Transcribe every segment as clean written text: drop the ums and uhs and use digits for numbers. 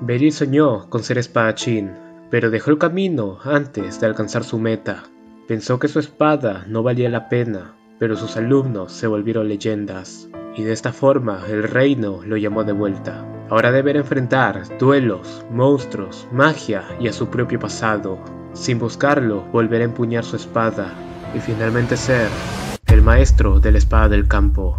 Beryl soñó con ser espadachín, pero dejó el camino antes de alcanzar su meta. Pensó que su espada no valía la pena, pero sus alumnos se volvieron leyendas, y de esta forma el reino lo llamó de vuelta. Ahora deberá enfrentar duelos, monstruos, magia y a su propio pasado. Sin buscarlo, volverá a empuñar su espada, y finalmente ser el maestro de la espada del campo.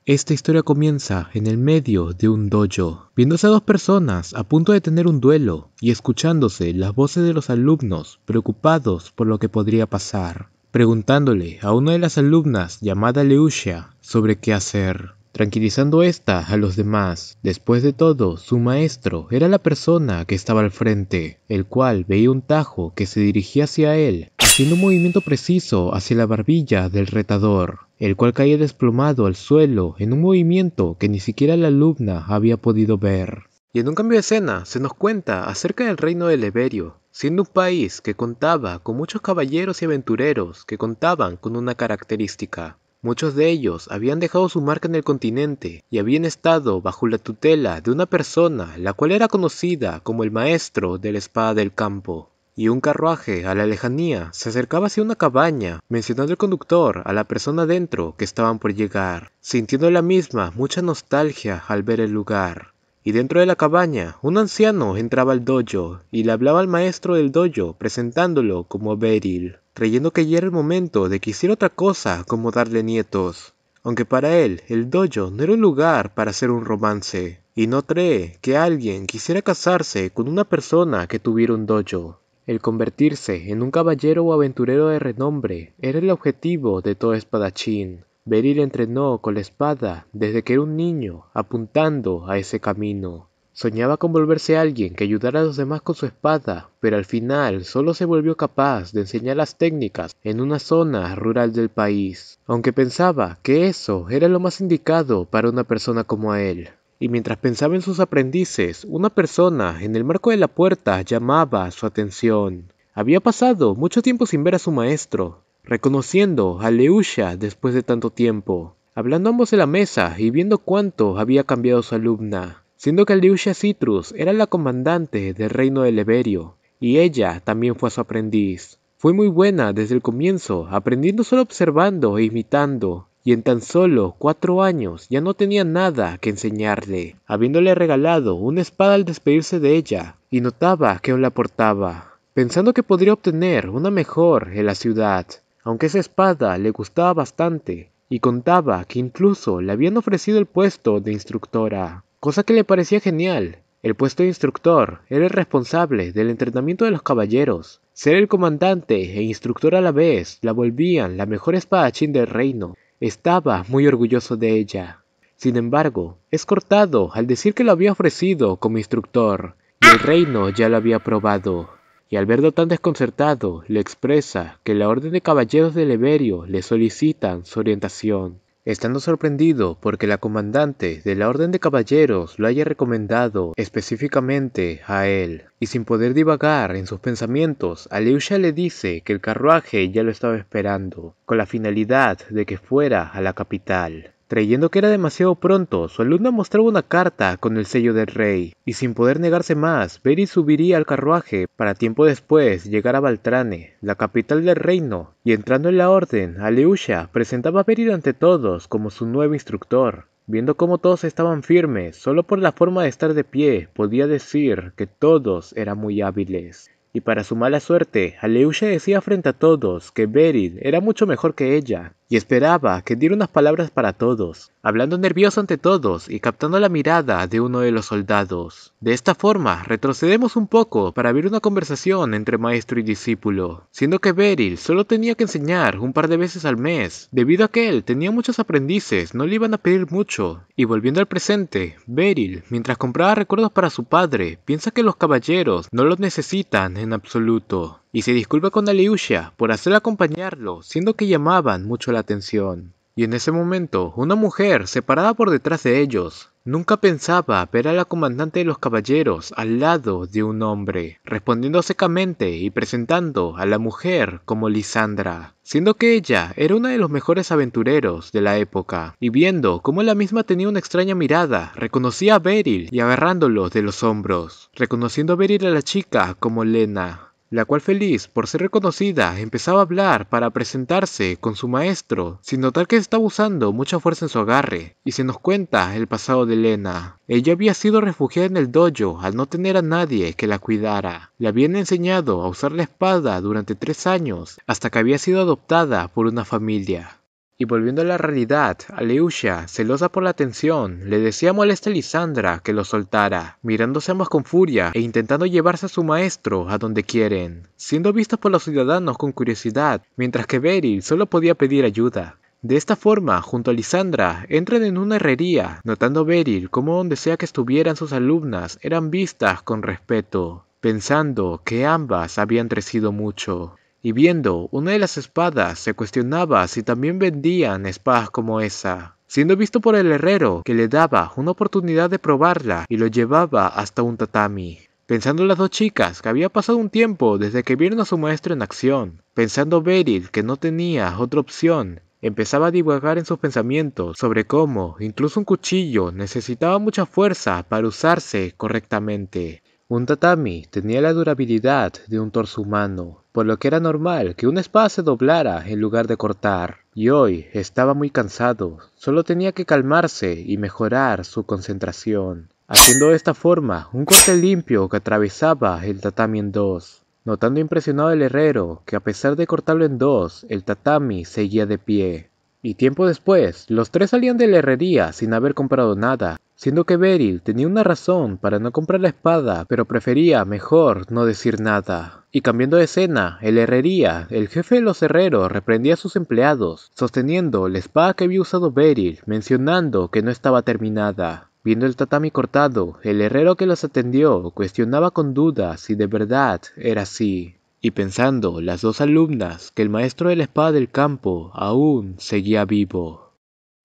Esta historia comienza en el medio de un dojo, viéndose a dos personas a punto de tener un duelo y escuchándose las voces de los alumnos preocupados por lo que podría pasar, preguntándole a una de las alumnas llamada Leucia sobre qué hacer, tranquilizando esta a los demás. Después de todo, su maestro era la persona que estaba al frente, el cual veía un tajo que se dirigía hacia él, haciendo un movimiento preciso hacia la barbilla del retador, el cual caía desplomado al suelo en un movimiento que ni siquiera la alumna había podido ver. Y en un cambio de escena se nos cuenta acerca del reino de Leberio, siendo un país que contaba con muchos caballeros y aventureros que contaban con una característica. Muchos de ellos habían dejado su marca en el continente y habían estado bajo la tutela de una persona la cual era conocida como el maestro de la espada del campo. Y un carruaje a la lejanía se acercaba hacia una cabaña, mencionando el conductor a la persona dentro que estaban por llegar, sintiendo la misma mucha nostalgia al ver el lugar. Y dentro de la cabaña, un anciano entraba al dojo y le hablaba al maestro del dojo presentándolo como Beryl, creyendo que ya era el momento de que hiciera otra cosa como darle nietos. Aunque para él, el dojo no era un lugar para hacer un romance, y no cree que alguien quisiera casarse con una persona que tuviera un dojo. El convertirse en un caballero o aventurero de renombre era el objetivo de todo espadachín. Beryl entrenó con la espada desde que era un niño, apuntando a ese camino. Soñaba con volverse alguien que ayudara a los demás con su espada, pero al final solo se volvió capaz de enseñar las técnicas en una zona rural del país, aunque pensaba que eso era lo más indicado para una persona como él. Y mientras pensaba en sus aprendices, una persona en el marco de la puerta llamaba su atención. Había pasado mucho tiempo sin ver a su maestro, reconociendo a Leucia después de tanto tiempo, hablando ambos en la mesa y viendo cuánto había cambiado su alumna, siendo que Leucia Citrus era la comandante del reino de Leberio, y ella también fue su aprendiz. Fue muy buena desde el comienzo, aprendiendo solo observando e imitando, y en tan solo 4 años ya no tenía nada que enseñarle, habiéndole regalado una espada al despedirse de ella, y notaba que aún la portaba, pensando que podría obtener una mejor en la ciudad, aunque esa espada le gustaba bastante, y contaba que incluso le habían ofrecido el puesto de instructora, cosa que le parecía genial. El puesto de instructor era el responsable del entrenamiento de los caballeros. Ser el comandante e instructor a la vez la volvían la mejor espadachín del reino. Estaba muy orgulloso de ella. Sin embargo, es cortado al decir que lo había ofrecido como instructor, y el reino ya lo había aprobado. Y al verlo tan desconcertado, le expresa que la Orden de Caballeros de Leberio le solicitan su orientación, estando sorprendido porque la comandante de la Orden de Caballeros lo haya recomendado específicamente a él. Y sin poder divagar en sus pensamientos, Aleucia le dice que el carruaje ya lo estaba esperando, con la finalidad de que fuera a la capital. Creyendo que era demasiado pronto, su alumna mostraba una carta con el sello del rey, y sin poder negarse más, Beryl subiría al carruaje para tiempo después llegar a Baltrane, la capital del reino, y entrando en la orden, Aleucia presentaba a Beryl ante todos como su nuevo instructor. Viendo cómo todos estaban firmes, solo por la forma de estar de pie, podía decir que todos eran muy hábiles. Y para su mala suerte, Aleucia decía frente a todos que Beryl era mucho mejor que ella, y esperaba que diera unas palabras para todos, hablando nervioso ante todos y captando la mirada de uno de los soldados. De esta forma, retrocedemos un poco para ver una conversación entre maestro y discípulo, siendo que Beryl solo tenía que enseñar un par de veces al mes, debido a que él tenía muchos aprendices, no le iban a pedir mucho. Y volviendo al presente, Beryl, mientras compraba recuerdos para su padre, piensa que los caballeros no los necesitan en absoluto, y se disculpa con Aleucia por hacerla acompañarlo, siendo que llamaban mucho la atención. Y en ese momento, una mujer se paraba por detrás de ellos, Nunca pensaba ver a la comandante de los caballeros al lado de un hombre, respondiendo secamente y presentando a la mujer como Lisandra, siendo que ella era una de los mejores aventureros de la época, y viendo cómo la misma tenía una extraña mirada, reconocía a Beryl y agarrándolo de los hombros, reconociendo a Beryl a la chica como Lena, la cual, feliz por ser reconocida, empezaba a hablar para presentarse con su maestro, sin notar que estaba usando mucha fuerza en su agarre, y se nos cuenta el pasado de Lena. Ella había sido refugiada en el dojo al no tener a nadie que la cuidara. Le habían enseñado a usar la espada durante 3 años, hasta que había sido adoptada por una familia. Y volviendo a la realidad, Aleusha, celosa por la atención, le decía molesta a Lisandra que lo soltara, mirándose ambas con furia e intentando llevarse a su maestro a donde quieren, siendo vistas por los ciudadanos con curiosidad, mientras que Beryl solo podía pedir ayuda. De esta forma, junto a Lisandra, entran en una herrería, notando Beryl cómo donde sea que estuvieran sus alumnas eran vistas con respeto, pensando que ambas habían crecido mucho. Y viendo una de las espadas, se cuestionaba si también vendían espadas como esa, siendo visto por el herrero que le daba una oportunidad de probarla y lo llevaba hasta un tatami. Pensando las dos chicas que había pasado un tiempo desde que vieron a su maestro en acción, pensando Beryl que no tenía otra opción, empezaba a divagar en sus pensamientos sobre cómo incluso un cuchillo necesitaba mucha fuerza para usarse correctamente. Un tatami tenía la durabilidad de un torso humano, por lo que era normal que una espada se doblara en lugar de cortar, y hoy estaba muy cansado, solo tenía que calmarse y mejorar su concentración, haciendo de esta forma un corte limpio que atravesaba el tatami en dos, notando impresionado el herrero que a pesar de cortarlo en dos, el tatami seguía de pie. Y tiempo después, los tres salían de la herrería sin haber comprado nada, siendo que Beryl tenía una razón para no comprar la espada, pero prefería mejor no decir nada. Y cambiando de escena, en la herrería, el jefe de los herreros reprendía a sus empleados, sosteniendo la espada que había usado Beryl, mencionando que no estaba terminada. Viendo el tatami cortado, el herrero que los atendió cuestionaba con duda si de verdad era así. Y pensando las dos alumnas que el maestro de la espada del campo aún seguía vivo.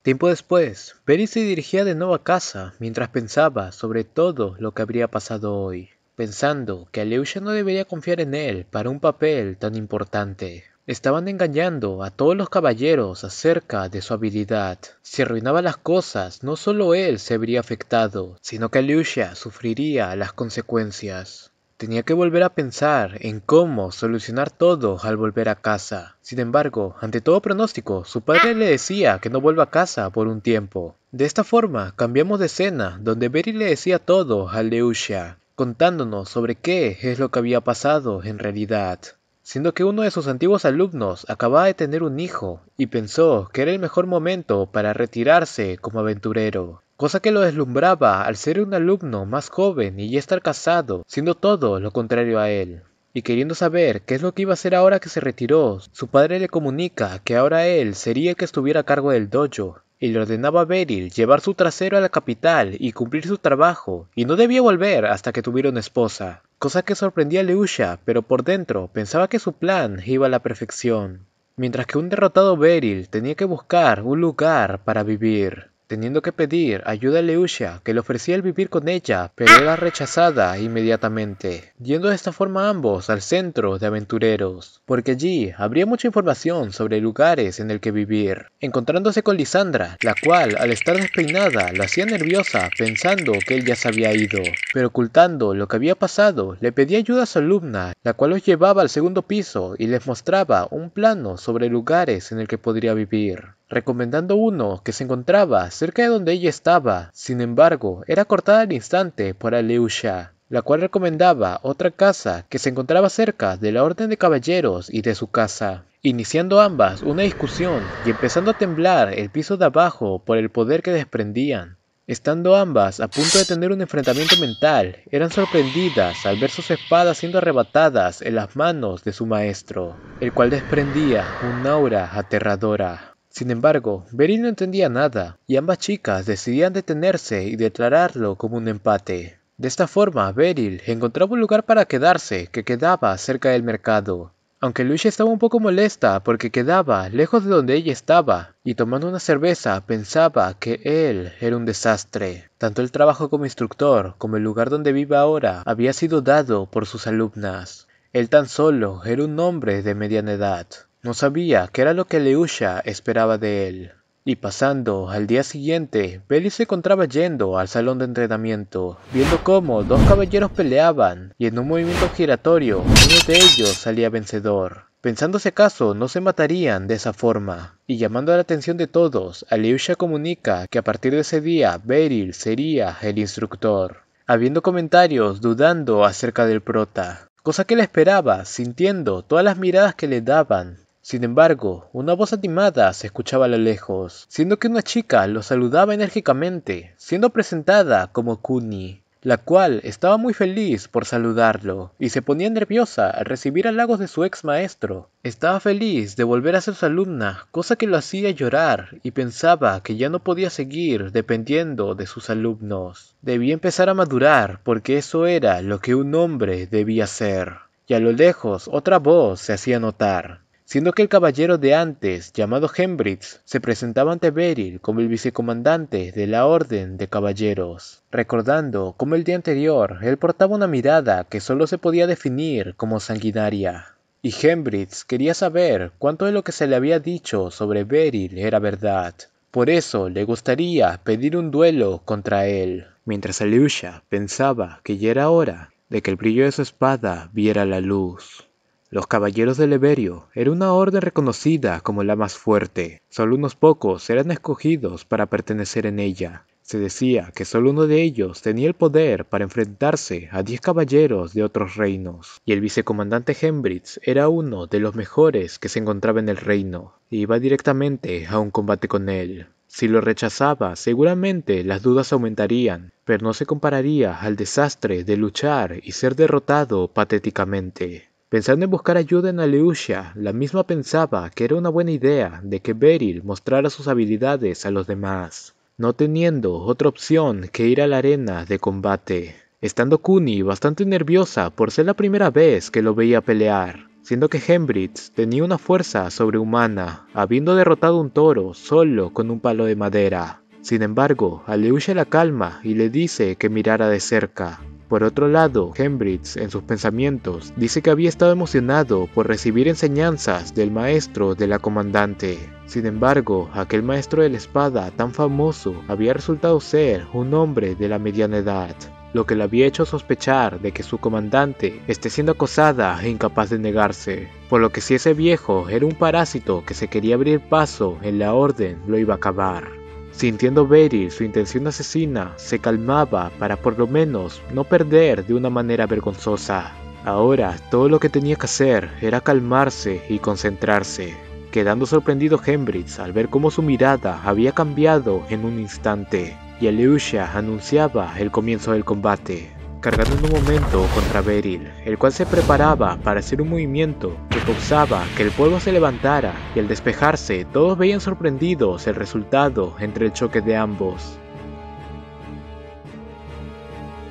Tiempo después, Beryl se dirigía de nuevo a casa mientras pensaba sobre todo lo que habría pasado hoy, pensando que Aleusha no debería confiar en él para un papel tan importante. Estaban engañando a todos los caballeros acerca de su habilidad. Si arruinaba las cosas, no solo él se vería afectado, sino que Aleusha sufriría las consecuencias. Tenía que volver a pensar en cómo solucionar todo al volver a casa. Sin embargo, ante todo pronóstico, su padre le decía que no vuelva a casa por un tiempo. De esta forma, cambiamos de escena, donde Beryl le decía todo a Aleusha, contándonos sobre qué es lo que había pasado en realidad. Siendo que uno de sus antiguos alumnos acababa de tener un hijo, y pensó que era el mejor momento para retirarse como aventurero, cosa que lo deslumbraba al ser un alumno más joven y ya estar casado, siendo todo lo contrario a él. Y queriendo saber qué es lo que iba a hacer ahora que se retiró, su padre le comunica que ahora él sería el que estuviera a cargo del dojo, y le ordenaba a Beryl llevar su trasero a la capital y cumplir su trabajo, y no debía volver hasta que tuviera una esposa, cosa que sorprendía a Aleusha, pero por dentro pensaba que su plan iba a la perfección, mientras que un derrotado Beryl tenía que buscar un lugar para vivir, teniendo que pedir ayuda a Aleusha, que le ofrecía el vivir con ella, pero era rechazada inmediatamente, yendo de esta forma ambos al centro de aventureros, porque allí habría mucha información sobre lugares en el que vivir, encontrándose con Lisandra, la cual al estar despeinada la hacía nerviosa pensando que él ya se había ido, pero ocultando lo que había pasado, le pedía ayuda a su alumna, la cual los llevaba al segundo piso y les mostraba un plano sobre lugares en el que podría vivir, recomendando uno que se encontraba cerca de donde ella estaba. Sin embargo, era cortada al instante por Aleusha, la cual recomendaba otra casa que se encontraba cerca de la Orden de Caballeros y de su casa, iniciando ambas una discusión y empezando a temblar el piso de abajo por el poder que desprendían. Estando ambas a punto de tener un enfrentamiento mental, eran sorprendidas al ver sus espadas siendo arrebatadas en las manos de su maestro, el cual desprendía un aura aterradora. Sin embargo, Beryl no entendía nada, y ambas chicas decidían detenerse y declararlo como un empate. De esta forma, Beryl encontraba un lugar para quedarse que quedaba cerca del mercado, Aunque Lucia estaba un poco molesta porque quedaba lejos de donde ella estaba, y tomando una cerveza pensaba que él era un desastre. Tanto el trabajo como instructor como el lugar donde vive ahora había sido dado por sus alumnas. Él tan solo era un hombre de mediana edad. No sabía qué era lo que Leusha esperaba de él. Y pasando al día siguiente, Beryl se encontraba yendo al salón de entrenamiento, viendo cómo dos caballeros peleaban, y en un movimiento giratorio, uno de ellos salía vencedor. Pensando si acaso no se matarían de esa forma, y llamando la atención de todos, Leusha comunica que a partir de ese día, Beryl sería el instructor. Habiendo comentarios dudando acerca del prota, cosa que él esperaba, sintiendo todas las miradas que le daban. Sin embargo, una voz animada se escuchaba a lo lejos, siendo que una chica lo saludaba enérgicamente, siendo presentada como Kuni, la cual estaba muy feliz por saludarlo, y se ponía nerviosa al recibir halagos de su ex maestro. Estaba feliz de volver a ser su alumna, cosa que lo hacía llorar, y pensaba que ya no podía seguir dependiendo de sus alumnos. Debía empezar a madurar, porque eso era lo que un hombre debía ser. Y a lo lejos otra voz se hacía notar, siendo que el caballero de antes, llamado Hembritz, se presentaba ante Beryl como el vicecomandante de la Orden de Caballeros, recordando cómo el día anterior él portaba una mirada que solo se podía definir como sanguinaria. Y Hembritz quería saber cuánto de lo que se le había dicho sobre Beryl era verdad. Por eso le gustaría pedir un duelo contra él, mientras Leusha pensaba que ya era hora de que el brillo de su espada viera la luz. Los caballeros de Leverio era una orden reconocida como la más fuerte. Solo unos pocos eran escogidos para pertenecer en ella. Se decía que solo uno de ellos tenía el poder para enfrentarse a 10 caballeros de otros reinos, y el vicecomandante Hembritz era uno de los mejores que se encontraba en el reino, e iba directamente a un combate con él. Si lo rechazaba, seguramente las dudas aumentarían, pero no se compararía al desastre de luchar y ser derrotado patéticamente. Pensando en buscar ayuda en Leusha, la misma pensaba que era una buena idea de que Beryl mostrara sus habilidades a los demás, no teniendo otra opción que ir a la arena de combate, estando Kuni bastante nerviosa por ser la primera vez que lo veía pelear, siendo que Hembritz tenía una fuerza sobrehumana, habiendo derrotado un toro solo con un palo de madera. Sin embargo, Leusha la calma y le dice que mirara de cerca. Por otro lado, Hembritz, en sus pensamientos, dice que había estado emocionado por recibir enseñanzas del maestro de la comandante. Sin embargo, aquel maestro de la espada tan famoso había resultado ser un hombre de la mediana edad, lo que le había hecho sospechar de que su comandante esté siendo acosada e incapaz de negarse, por lo que si ese viejo era un parásito que se quería abrir paso en la orden, lo iba a acabar. Sintiendo Beryl su intención asesina, se calmaba para por lo menos no perder de una manera vergonzosa. Ahora todo lo que tenía que hacer era calmarse y concentrarse, quedando sorprendido Hembritz al ver cómo su mirada había cambiado en un instante, y Leusha anunciaba el comienzo del combate, cargando en un momento contra Beryl, el cual se preparaba para hacer un movimiento que causaba que el polvo se levantara, y al despejarse todos veían sorprendidos el resultado entre el choque de ambos.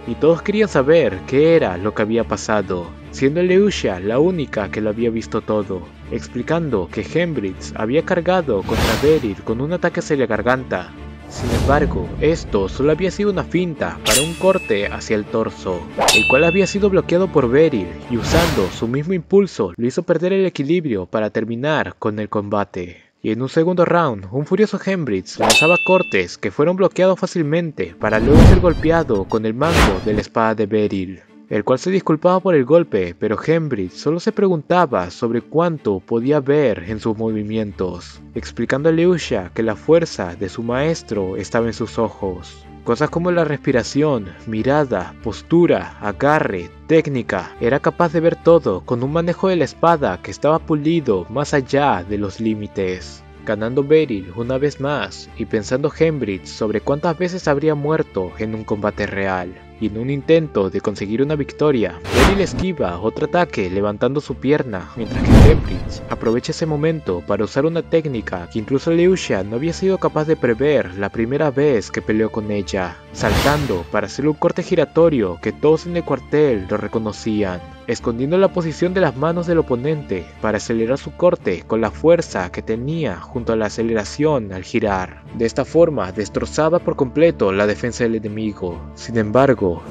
Y todos querían saber qué era lo que había pasado, siendo Leusha la única que lo había visto todo, explicando que Hembritz había cargado contra Beryl con un ataque hacia la garganta. Sin embargo, esto solo había sido una finta para un corte hacia el torso, el cual había sido bloqueado por Beryl, y usando su mismo impulso lo hizo perder el equilibrio para terminar con el combate. Y en un segundo round, un furioso Hembritz lanzaba cortes que fueron bloqueados fácilmente para luego ser golpeado con el mango de la espada de Beryl, el cual se disculpaba por el golpe, pero Hembritz solo se preguntaba sobre cuánto podía ver en sus movimientos, explicando a Leusha que la fuerza de su maestro estaba en sus ojos. Cosas como la respiración, mirada, postura, agarre, técnica, era capaz de ver todo con un manejo de la espada que estaba pulido más allá de los límites. Ganando Beryl una vez más y pensando Hembritz sobre cuántas veces habría muerto en un combate real. Y en un intento de conseguir una victoria, Beryl esquiva otro ataque levantando su pierna, mientras que Hembritz aprovecha ese momento para usar una técnica que incluso Leusha no había sido capaz de prever la primera vez que peleó con ella, saltando para hacer un corte giratorio que todos en el cuartel lo reconocían. escondiendo la posición de las manos del oponente para acelerar su corte con la fuerza que tenía junto a la aceleración al girar. De esta forma destrozaba por completo la defensa del enemigo. Sin embargo,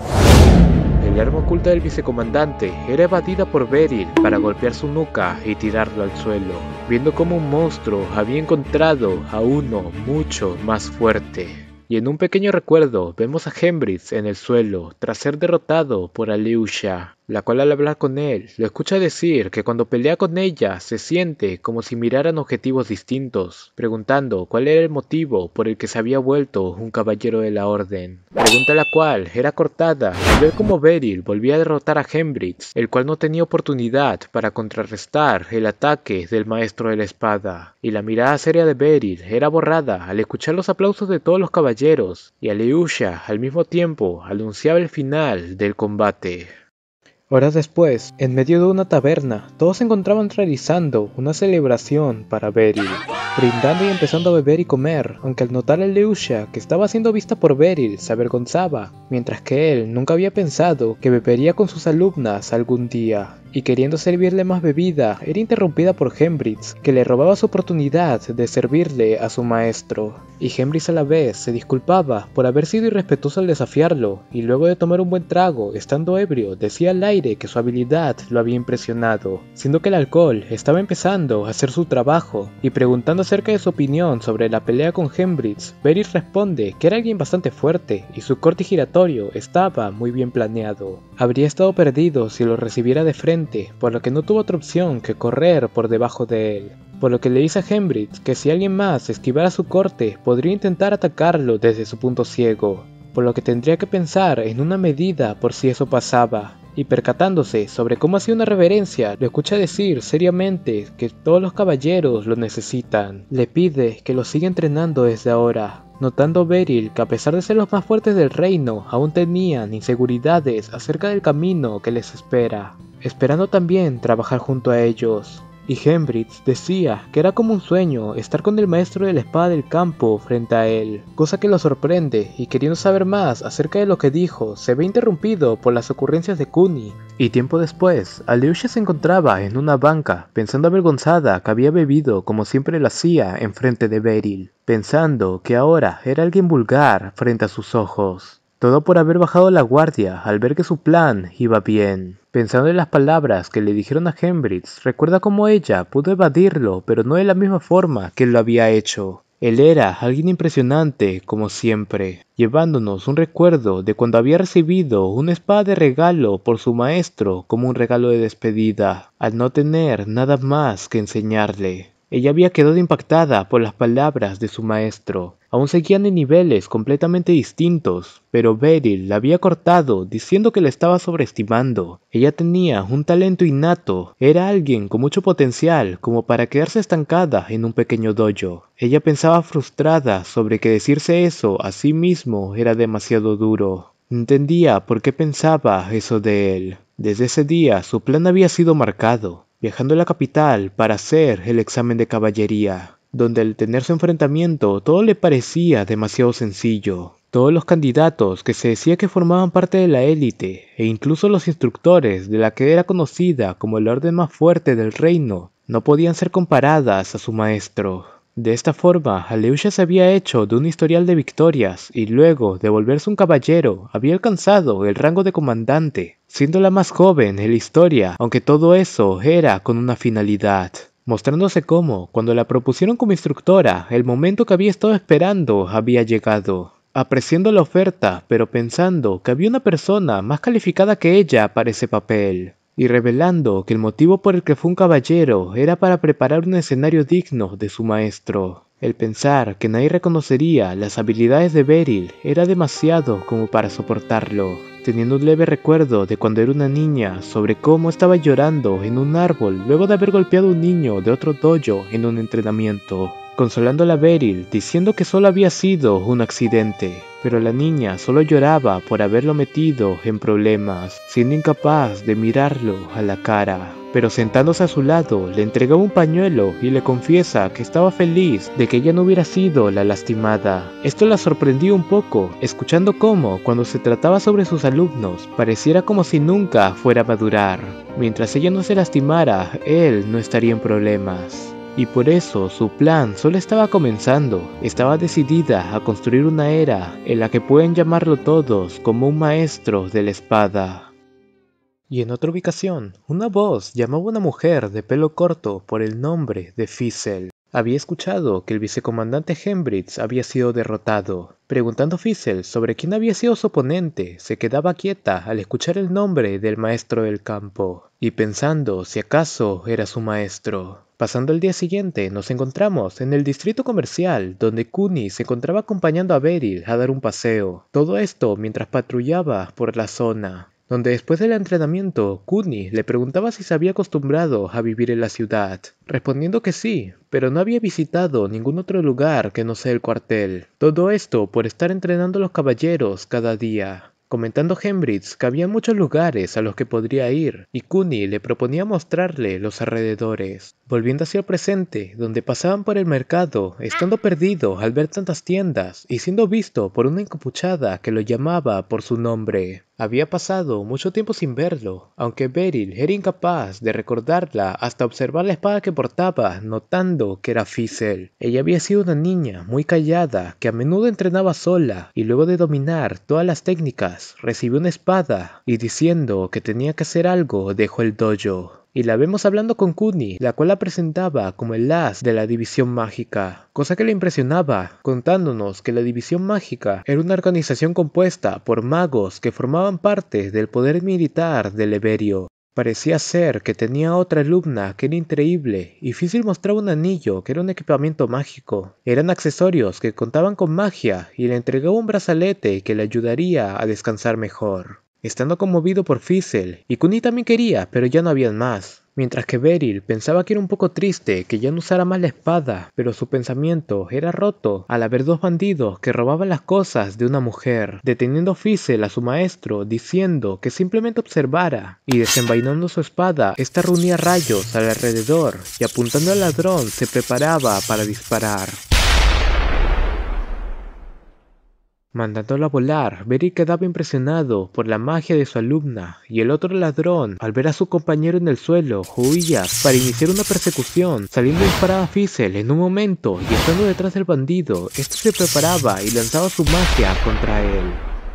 el arma oculta del vicecomandante era evadida por Beryl para golpear su nuca y tirarlo al suelo, viendo cómo un monstruo había encontrado a uno mucho más fuerte. Y en un pequeño recuerdo vemos a Hembrids en el suelo tras ser derrotado por Alyosha, la cual al hablar con él lo escucha decir que cuando pelea con ella se siente como si miraran objetivos distintos, preguntando cuál era el motivo por el que se había vuelto un caballero de la orden, pregunta la cual era cortada al ver como Beryl volvía a derrotar a Hembrids, el cual no tenía oportunidad para contrarrestar el ataque del maestro de la espada, y la mirada seria de Beryl era borrada al escuchar los aplausos de todos los caballeros, y Alyosha al mismo tiempo anunciaba el final del combate. Horas después, en medio de una taberna, todos se encontraban realizando una celebración para Beryl, brindando y empezando a beber y comer, aunque al notar a Alyosha que estaba siendo vista por Beryl se avergonzaba, mientras que él nunca había pensado que bebería con sus alumnas algún día, y queriendo servirle más bebida, era interrumpida por Hembrids, que le robaba su oportunidad de servirle a su maestro, y Hembrids a la vez se disculpaba por haber sido irrespetuoso al desafiarlo, y luego de tomar un buen trago, estando ebrio, decía al aire que su habilidad lo había impresionado, siendo que el alcohol estaba empezando a hacer su trabajo, y preguntando acerca de su opinión sobre la pelea con Hembrids, Beryl responde que era alguien bastante fuerte, y su corte giratorio estaba muy bien planeado. Habría estado perdido si lo recibiera de frente, por lo que no tuvo otra opción que correr por debajo de él, por lo que le dice a Hembrids que si alguien más esquivara su corte podría intentar atacarlo desde su punto ciego, por lo que tendría que pensar en una medida por si eso pasaba, y percatándose sobre cómo hacía una reverencia, lo escucha decir seriamente que todos los caballeros lo necesitan. Le pide que lo siga entrenando desde ahora, notando Beryl que a pesar de ser los más fuertes del reino, aún tenían inseguridades acerca del camino que les espera, esperando también trabajar junto a ellos. Y Hembrids decía que era como un sueño estar con el maestro de la espada del campo frente a él, cosa que lo sorprende, y queriendo saber más acerca de lo que dijo, se ve interrumpido por las ocurrencias de Kuni. Y tiempo después, Alyosha se encontraba en una banca, pensando avergonzada que había bebido como siempre lo hacía en frente de Beryl, pensando que ahora era alguien vulgar frente a sus ojos. Todo por haber bajado la guardia al ver que su plan iba bien. Pensando en las palabras que le dijeron a Hembrids, recuerda cómo ella pudo evadirlo, pero no de la misma forma que él lo había hecho. Él era alguien impresionante, como siempre, llevándonos un recuerdo de cuando había recibido una espada de regalo por su maestro como un regalo de despedida, al no tener nada más que enseñarle. Ella había quedado impactada por las palabras de su maestro. Aún seguían en niveles completamente distintos, pero Beryl la había cortado diciendo que la estaba sobreestimando. Ella tenía un talento innato, era alguien con mucho potencial como para quedarse estancada en un pequeño dojo. Ella pensaba frustrada sobre que decirse eso a sí mismo era demasiado duro. No entendía por qué pensaba eso de él. Desde ese día su plan había sido marcado, viajando a la capital para hacer el examen de caballería, donde al tener su enfrentamiento todo le parecía demasiado sencillo. Todos los candidatos que se decía que formaban parte de la élite, e incluso los instructores de la que era conocida como el orden más fuerte del reino, no podían ser comparadas a su maestro. De esta forma, Alyosha se había hecho de un historial de victorias y luego de volverse un caballero, había alcanzado el rango de comandante, siendo la más joven en la historia, aunque todo eso era con una finalidad, mostrándose cómo, cuando la propusieron como instructora, el momento que había estado esperando había llegado. Apreciando la oferta, pero pensando que había una persona más calificada que ella para ese papel, y revelando que el motivo por el que fue un caballero era para preparar un escenario digno de su maestro. El pensar que nadie reconocería las habilidades de Beryl era demasiado como para soportarlo, teniendo un leve recuerdo de cuando era una niña sobre cómo estaba llorando en un árbol luego de haber golpeado a un niño de otro dojo en un entrenamiento, consolándola a Beryl diciendo que solo había sido un accidente, pero la niña solo lloraba por haberlo metido en problemas, siendo incapaz de mirarlo a la cara. Pero sentándose a su lado, le entregaba un pañuelo y le confiesa que estaba feliz de que ella no hubiera sido la lastimada. Esto la sorprendió un poco, escuchando cómo, cuando se trataba sobre sus alumnos, pareciera como si nunca fuera a madurar. Mientras ella no se lastimara, él no estaría en problemas. Y por eso su plan solo estaba comenzando. Estaba decidida a construir una era en la que pueden llamarlo todos como un maestro de la espada. Y en otra ubicación, una voz llamaba a una mujer de pelo corto por el nombre de Fizzle. Había escuchado que el vicecomandante Hembritz había sido derrotado. Preguntando a Fizzle sobre quién había sido su oponente, se quedaba quieta al escuchar el nombre del maestro del campo, y pensando si acaso era su maestro. Pasando el día siguiente, nos encontramos en el distrito comercial, donde Cooney se encontraba acompañando a Beryl a dar un paseo. Todo esto mientras patrullaba por la zona, donde después del entrenamiento, Cooney le preguntaba si se había acostumbrado a vivir en la ciudad, respondiendo que sí, pero no había visitado ningún otro lugar que no sea el cuartel. Todo esto por estar entrenando a los caballeros cada día. Comentando Hembritz que había muchos lugares a los que podría ir, y Cooney le proponía mostrarle los alrededores. Volviendo hacia el presente, donde pasaban por el mercado, estando perdido al ver tantas tiendas, y siendo visto por una encapuchada que lo llamaba por su nombre. Había pasado mucho tiempo sin verlo, aunque Beryl era incapaz de recordarla hasta observar la espada que portaba, notando que era Fizzle. Ella había sido una niña muy callada, que a menudo entrenaba sola, y luego de dominar todas las técnicas, recibió una espada, y diciendo que tenía que hacer algo, dejó el dojo. Y la vemos hablando con Cooney, la cual la presentaba como el as de la división mágica, cosa que le impresionaba, contándonos que la división mágica era una organización compuesta por magos que formaban parte del poder militar de Leverio. Parecía ser que tenía otra alumna que era increíble, y Fizzle mostraba un anillo que era un equipamiento mágico. Eran accesorios que contaban con magia, y le entregaba un brazalete que le ayudaría a descansar mejor. Estando conmovido por Fizzle, y Cooney también quería, pero ya no habían más. Mientras que Beryl pensaba que era un poco triste que ya no usara más la espada, pero su pensamiento era roto al haber dos bandidos que robaban las cosas de una mujer, deteniendo a Fizzle a su maestro diciendo que simplemente observara, y desenvainando su espada, esta reunía rayos al alrededor y apuntando al ladrón se preparaba para disparar. Mandándola a volar, Beryl quedaba impresionado por la magia de su alumna, y el otro ladrón, al ver a su compañero en el suelo, huía para iniciar una persecución, saliendo disparada a Fizzle en un momento, y estando detrás del bandido, este se preparaba y lanzaba su magia contra él,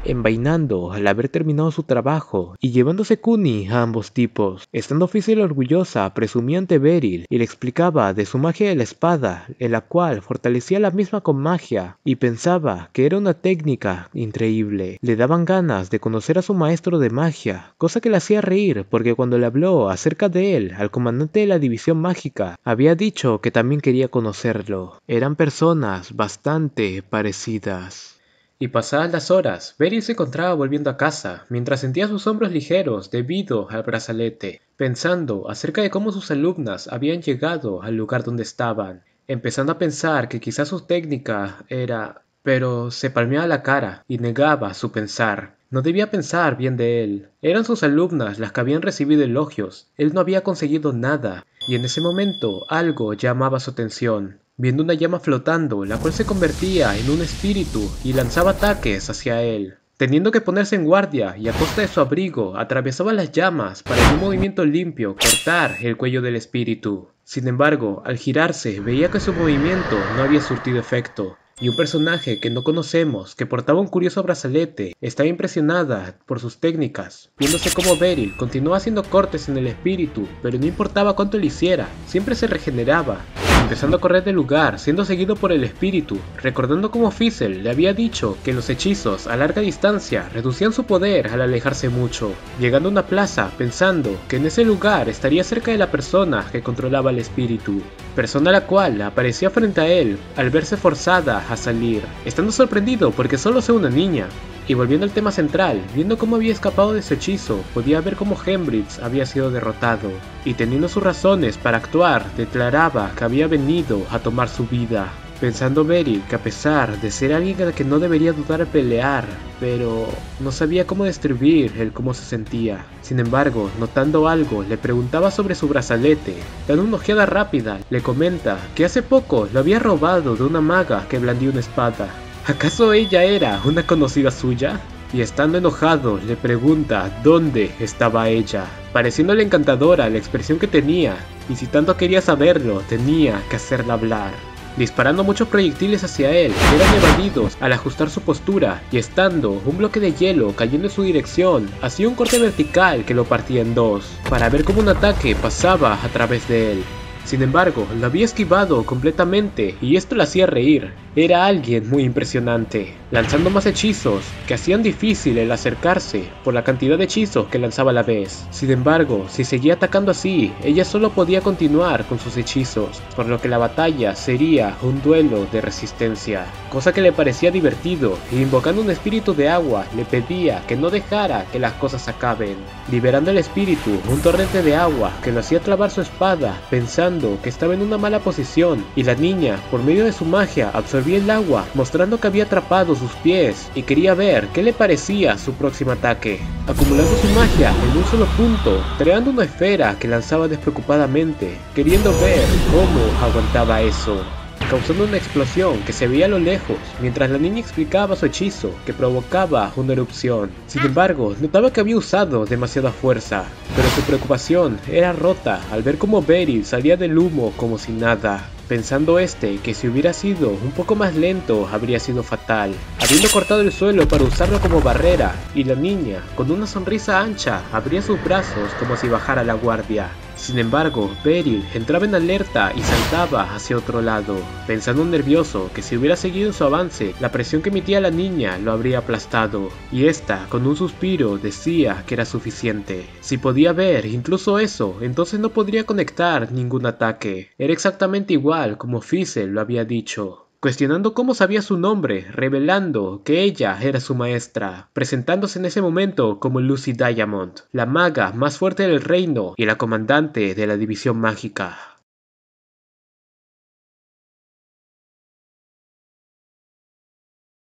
envainando al haber terminado su trabajo y llevándose Cooney a ambos tipos. Estando Fizzle orgullosa, presumía ante Beryl y le explicaba de su magia de la espada, en la cual fortalecía la misma con magia, y pensaba que era una técnica increíble. Le daban ganas de conocer a su maestro de magia, cosa que le hacía reír porque cuando le habló acerca de él al comandante de la división mágica, había dicho que también quería conocerlo. Eran personas bastante parecidas. Y pasadas las horas, Beryl se encontraba volviendo a casa, mientras sentía sus hombros ligeros debido al brazalete, pensando acerca de cómo sus alumnas habían llegado al lugar donde estaban, empezando a pensar que quizás su técnica era... pero se palmeaba la cara y negaba su pensar. No debía pensar bien de él. Eran sus alumnas las que habían recibido elogios. Él no había conseguido nada, y en ese momento algo llamaba su atención. Viendo una llama flotando, la cual se convertía en un espíritu y lanzaba ataques hacia él. Teniendo que ponerse en guardia y a costa de su abrigo, atravesaba las llamas para en un movimiento limpio cortar el cuello del espíritu. Sin embargo, al girarse, veía que su movimiento no había surtido efecto. Y un personaje que no conocemos, que portaba un curioso brazalete, estaba impresionada por sus técnicas, viéndose como Beryl continuaba haciendo cortes en el espíritu, pero no importaba cuánto le hiciera, siempre se regeneraba, empezando a correr del lugar, siendo seguido por el espíritu, recordando cómo Fizzle le había dicho que los hechizos a larga distancia reducían su poder al alejarse mucho, llegando a una plaza pensando que en ese lugar estaría cerca de la persona que controlaba el espíritu. persona la cual aparecía frente a él al verse forzada a salir, estando sorprendido porque solo sea una niña. Y volviendo al tema central, viendo cómo había escapado de su hechizo, podía ver cómo Hembrids había sido derrotado, y teniendo sus razones para actuar, declaraba que había venido a tomar su vida. Pensando Beryl que a pesar de ser alguien al que no debería dudar al pelear, pero no sabía cómo describir el cómo se sentía. Sin embargo, notando algo, le preguntaba sobre su brazalete. Dando una ojeada rápida, le comenta que hace poco lo había robado de una maga que blandía una espada. ¿Acaso ella era una conocida suya? Y estando enojado, le pregunta dónde estaba ella, pareciéndole encantadora la expresión que tenía, y si tanto quería saberlo, tenía que hacerla hablar. Disparando muchos proyectiles hacia él, que eran evadidos al ajustar su postura, y estando un bloque de hielo cayendo en su dirección, hacía un corte vertical que lo partía en dos, para ver cómo un ataque pasaba a través de él. Sin embargo, lo había esquivado completamente y esto le hacía reír. Era alguien muy impresionante, lanzando más hechizos que hacían difícil el acercarse por la cantidad de hechizos que lanzaba a la vez. Sin embargo, si seguía atacando así, ella solo podía continuar con sus hechizos, por lo que la batalla sería un duelo de resistencia, cosa que le parecía divertido, e invocando un espíritu de agua le pedía que no dejara que las cosas acaben, liberando el espíritu un torrente de agua que lo hacía clavar su espada, pensando que estaba en una mala posición, y la niña, por medio de su magia, absorbía el agua, mostrando que había atrapado sus pies y quería ver qué le parecía su próximo ataque, acumulando su magia en un solo punto, creando una esfera que lanzaba despreocupadamente, queriendo ver cómo aguantaba eso, causando una explosión que se veía a lo lejos, mientras la niña explicaba su hechizo, que provocaba una erupción. Sin embargo, notaba que había usado demasiada fuerza, pero su preocupación era rota al ver cómo Beryl salía del humo como si nada, pensando que si hubiera sido un poco más lento habría sido fatal, habiendo cortado el suelo para usarlo como barrera, y la niña, con una sonrisa ancha, abría sus brazos como si bajara la guardia. Sin embargo, Beryl entraba en alerta y saltaba hacia otro lado, pensando nervioso que si hubiera seguido su avance, la presión que emitía la niña lo habría aplastado, y esta, con un suspiro, decía que era suficiente. Si podía ver incluso eso, entonces no podría conectar ningún ataque. Era exactamente igual como Fizzle lo había dicho, cuestionando cómo sabía su nombre, revelando que ella era su maestra, presentándose en ese momento como Lucy Diamond, la maga más fuerte del reino y la comandante de la división mágica.